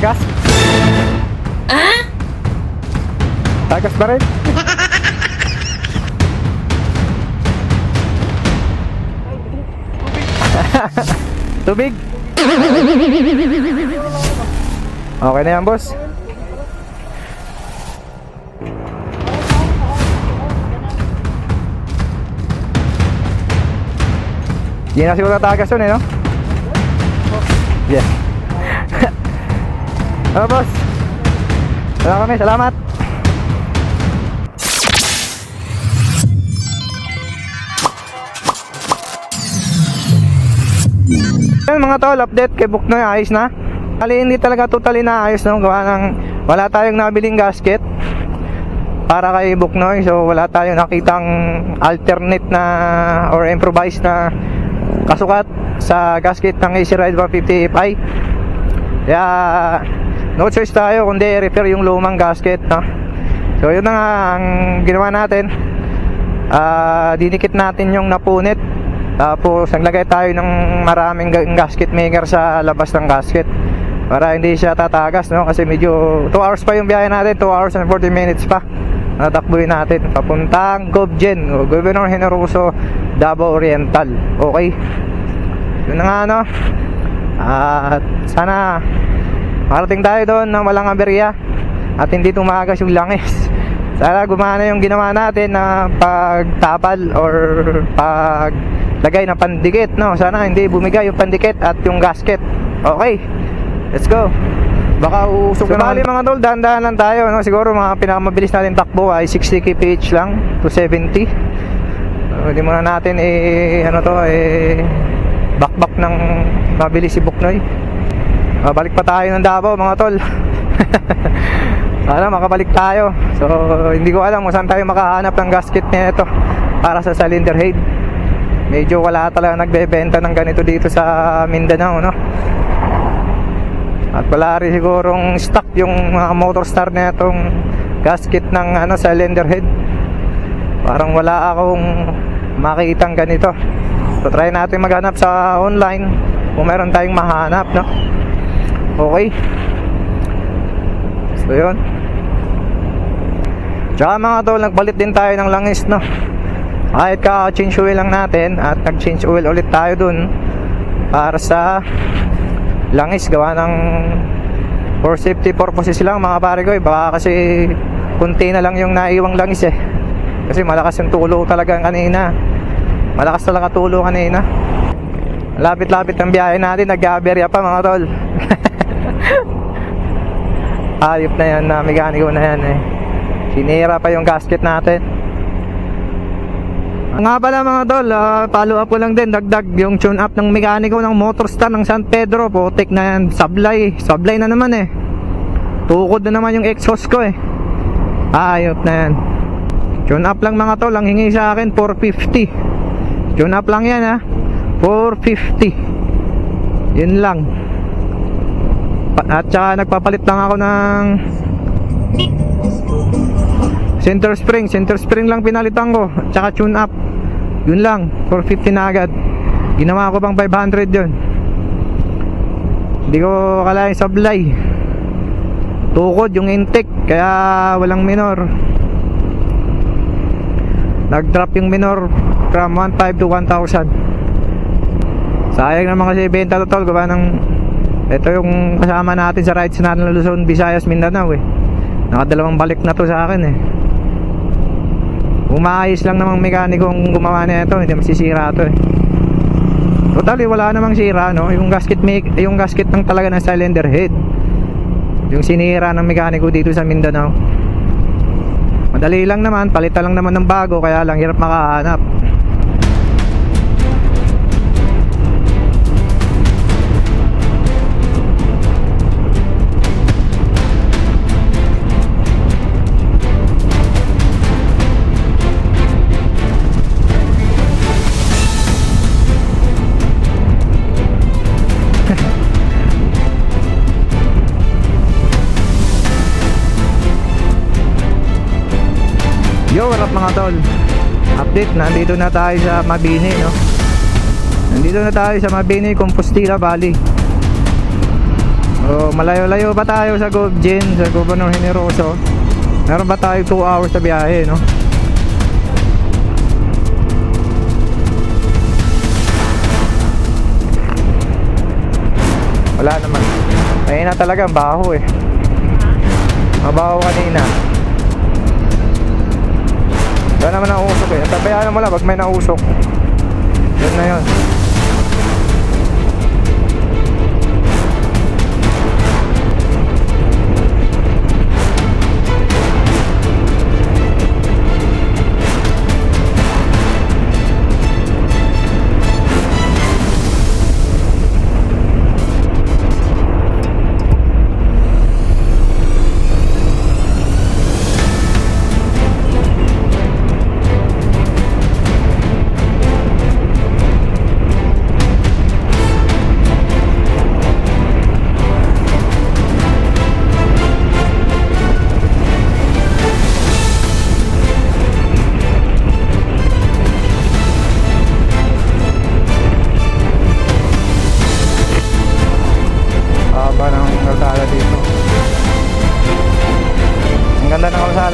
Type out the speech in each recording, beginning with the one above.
Tagas? Tagas ba rin? Tubig? Okay na yan, boss. Hindi na siguro tagas yun, eh, no? Yeah. Oh, boss. Wala kami, salamat. Yan mga tol, update kay Buknoy, ayos na. Kali hindi talaga totally na ayos, no? Gawa ng wala tayong nabiling gasket para kay Buknoy. So wala tayong nakitang alternate na or improvised na kasukat sa gasket ng AC Ride 150 Fi. Kaya no choice tayo kundi repair yung lumang gasket, no? So yun na nga ang ginawa natin. Dinikit natin yung napunit. Tapos naglagay tayo ng maraming gasket maker sa labas ng gasket para hindi siya tatagas, no? Kasi medyo 2 hours pa yung biyahe natin, 2 hours and 40 minutes pa natakbuhin natin papuntang Gobjen o Governor Generoso, Davao Oriental. Okay, yun na nga, no? At sana makarating tayo doon na walang aberya at hindi tumagas yung langis. Sana gumana yung ginawa natin na pagtapal or paglagay ng pandikit, no? Sana hindi bumigay yung pandikit at yung gasket. Okay, let's go. Baka usok na. Bali mga tol, dahan-dahan lang tayo, no? Siguro mga pinakamabilis natin takbo ay 60 kph lang to 70. Hindi muna natin bakbak ng mabilis si Buknoy. Balik pa tayo ng Davao mga tol. Sana makabalik tayo. So hindi ko alam kung saan tayo makahanap ng gasket nito para sa cylinder head. Medyo wala talaga nagbebenta ng ganito dito sa Mindanao, no? At wala rin sigurong stock yung motor star na itong gasket ng cylinder head. Parang wala akong makitang ganito. So try natin maghanap sa online kung meron tayong mahanap, no? Okay. So yun. Tsaka mga tol, nagbalit din tayo ng langis, no? Kahit ka-change oil lang natin at nag-change oil ulit tayo dun para sa langis, gawa ng for safety purposes lang mga pare ko. Baka kasi kunti na lang yung naiwang langis, eh. Kasi malakas yung tulo talaga kanina. Malakas talaga tulo kanina. Lapit-lapit ang biyahe natin, nag-aberya pa mga tol. Ayop na yan, na mekaniko na yan, eh. Sinira pa yung gasket natin. Nga pala mga tol, follow up ko lang din, dagdag yung tune up ng mekaniko ng motor stand ng San Pedro. Putik na yan, sablay na naman, eh. Tukod na naman yung exhaust ko, eh. Ayop na yan. Tune up lang mga tol, ang hingi sa akin 450. Tune up lang yan, ha, 450. Yun lang. At saka nagpapalit lang ako ng center spring lang pinalitan ko. At saka tune up. Yun lang, 450 na agad. Ginawa ko pang 500 yun. Hindi ko kalahin sablay. Tukod yung intake, kaya walang minor. Nag-drop yung minor from 1.5 to 1,000. Sayang naman kasi benta totoo. Gawa ng ito yung kasama natin sa rides natin ng Luzon, Visayas, Mindanao, eh. Nakadalawang balik na to sa akin, eh. Kung maayos lang namang mekaniko ang gumawa na ito, hindi masisira to, eh. Totally wala namang sira, no? Yung gasket ng talaga ng cylinder head yung sinira ng mekaniko dito sa Mindanao. Madali lang naman, palitan lang naman ng bago, kaya lang hirap makahanap. Yo, what up mga tol? Update, nandito na tayo sa Mabini, no? Nandito na tayo sa Mabini, Compostela Valley. So, malayo-layo pa tayo sa Gobjin, sa Governor Generoso. Meron ba tayo 2 hours sa biyahe, no? Wala naman. Kanina talaga, ang baho eh. Mabaho kanina. Wala naman nausok eh. Tabayaan mo lang pag may nausok. Yun na yun.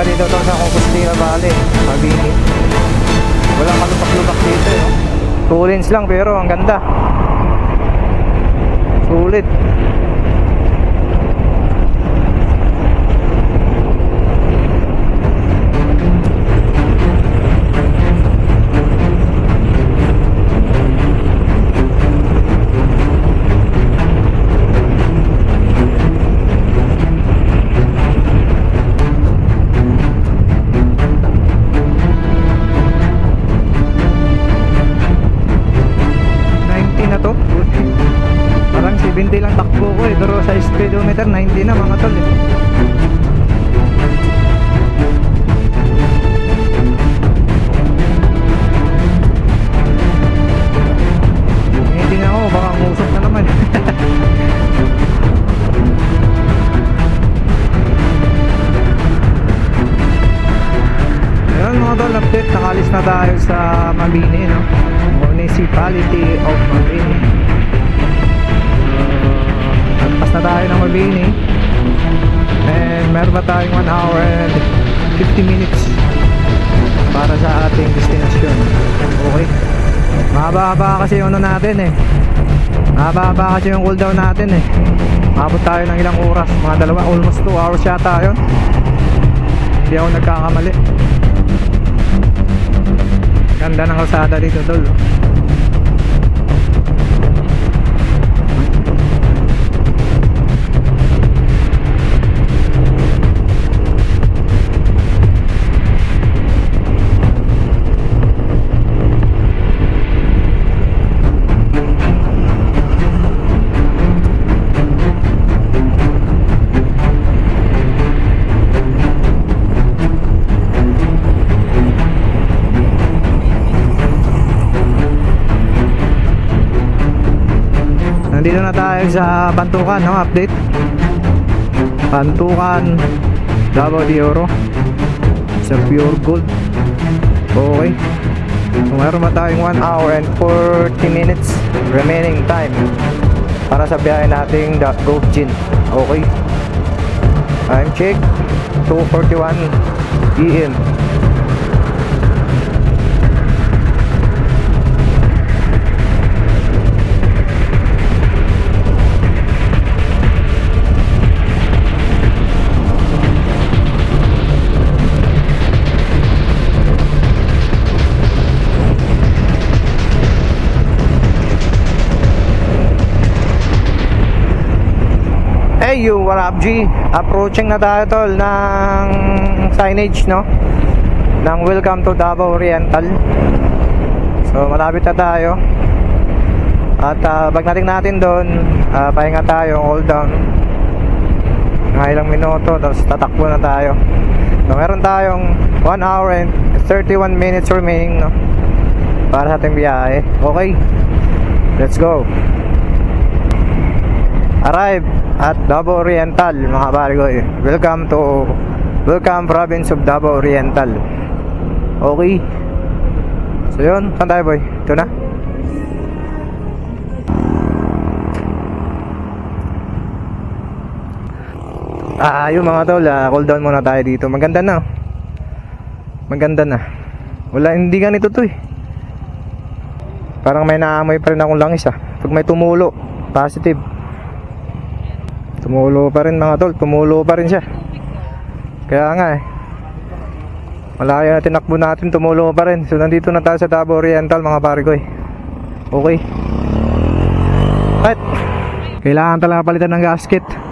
Dito sa Compostela Valley, Mabini. Walang malupak-lupak dito, no? 2 lanes lang pero ang ganda. Sulit. Parang 70 lang takbo ko eh, pero sa speedometer 90 na mga tol eh. Hindi na ako, baka musok na naman. Ayun mga tol, update, nakalis na tayo sa Mabini, no? Municipality of Mabini. Nagpas na tayo ng Mabini. And meron pa tayong 1 hour and 50 minutes para sa ating destination. Okay. Mahaba-haba kasi yung ano natin eh. Mahaba-haba kasi yung cooldown natin eh. Mabot tayo ng ilang oras. Mga dalawa, almost 2 hours yata yun. Hindi ako nagkakamali. Ganda ng kalsada dito tol. Nandito na tayo sa Bantukan, no? Update Bantukan Davao de Oro sa Pure Gold. Okay. So meron pa tayong 1 hour and 40 minutes remaining time para sa biyahe nating Gobjin. Okay. Time check 2:41 PM. Hey you, what up G? Approaching na tayo tol ng signage, no? Ng Welcome to Davao Oriental. So malapit na tayo. At pagdating natin doon, pahinga tayo, hold down mga ilang minuto, tapos tatakbo na tayo. So meron tayong 1 hour and 31 minutes remaining, no? Para sa ating biyahe. Okay, let's go. Arrive at Davao Oriental mga bargoy. Welcome province of Davao Oriental. Okay. So yun, saan tayo boy? Ito na. Yun mga tol, cool down muna tayo dito. Maganda na. Maganda na. Wala, hindi ganito to eh. Parang may naamoy pa rin akong langis Pag may tumulo, positive. Tumulo pa rin mga tol, tumulo pa rin siya. Kaya nga malayo na tinakbo natin, tumulo pa rin. So nandito na tayo sa Tabo Oriental mga pare ko Okay. Right. Kailangan talaga palitan ng gasket.